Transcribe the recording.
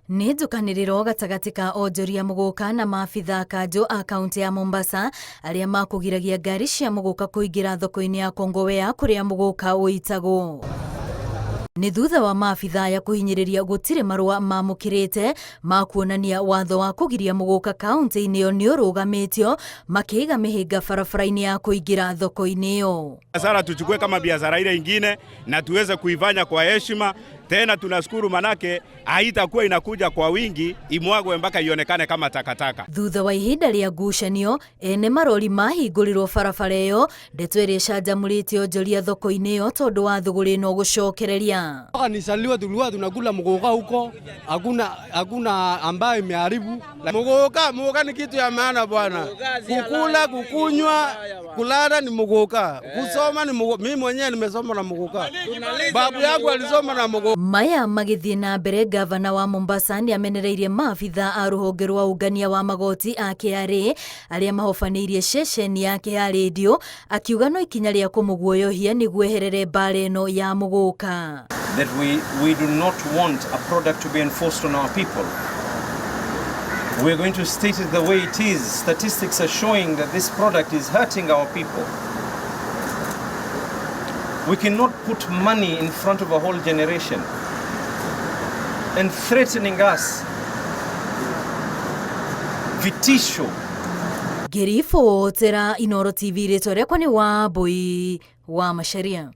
Nĩ njũkanĩrĩro gatagatĩ ka onjoria mũgũka na maabitha kanjũ a kaunti ya Mombasa arĩa makũgiragia ngari cia mũgũka kũingĩra thoko-inĩ ya Kongowea kũrĩa mũgũka ũitagwo. Nĩ thutha wa maabitha aya kũhinyĩrĩria gũtirĩ marũa mamũkĩrĩte ma kuonania watho wa kũgiria mũgũka kaunti-inĩ ĩyo nĩ ũrũgamĩtio, makĩiga mĩhĩnga barabara-inĩ ya kũingĩra thoko-inĩ ĩyo. Biashara tuchukue kama biashara ile ingine na tuweze kuifanya kwa heshima. Tena tunashukuru manake haitakuwa inakuja kwa wingi imwagwe mpaka ionekane kama takataka. Thutha wa ihinda rĩa ngucanio, ene marori mahingũrirwo barabara ĩyo, ndeto ĩrĩa ĩcanjamũrĩte onjoria thoko-inĩ ĩyo tondũ wa thũgũrĩ no gũcokereria. Nisaliwa tulikuwa tunakula mgoka huko, hakuna ambaye imeharibu. Mgoka ni kitu ya maana bwana. Kukula, kukunywa, kulala ni mgoka. Kusoma ni mgoka. Mimi mwenyewe nimesoma na mgoka. Babu yangu alisoma na mgoka. Maya magĩthiĩ na mbere, gavana wa Mombasa nĩ amenereirie maabitha a rũhonge rwa ũngania wa magoti a KRA arĩa mahofanĩirie ceceni yake ya radio, akiuga no ikinya rĩa kũmũguoyohia nĩguo eherere mbara ĩno ya mũgũka. That we do not want a product to be enforced on our people. We are going to state it the way it is. Statistics are showing that this product is hurting our people. We cannot put money in front of a whole generation and threatening us. Vitisho. Ngĩribotera Inooro TV, rĩtwa rĩakwa nĩ Wambui wa Macharia.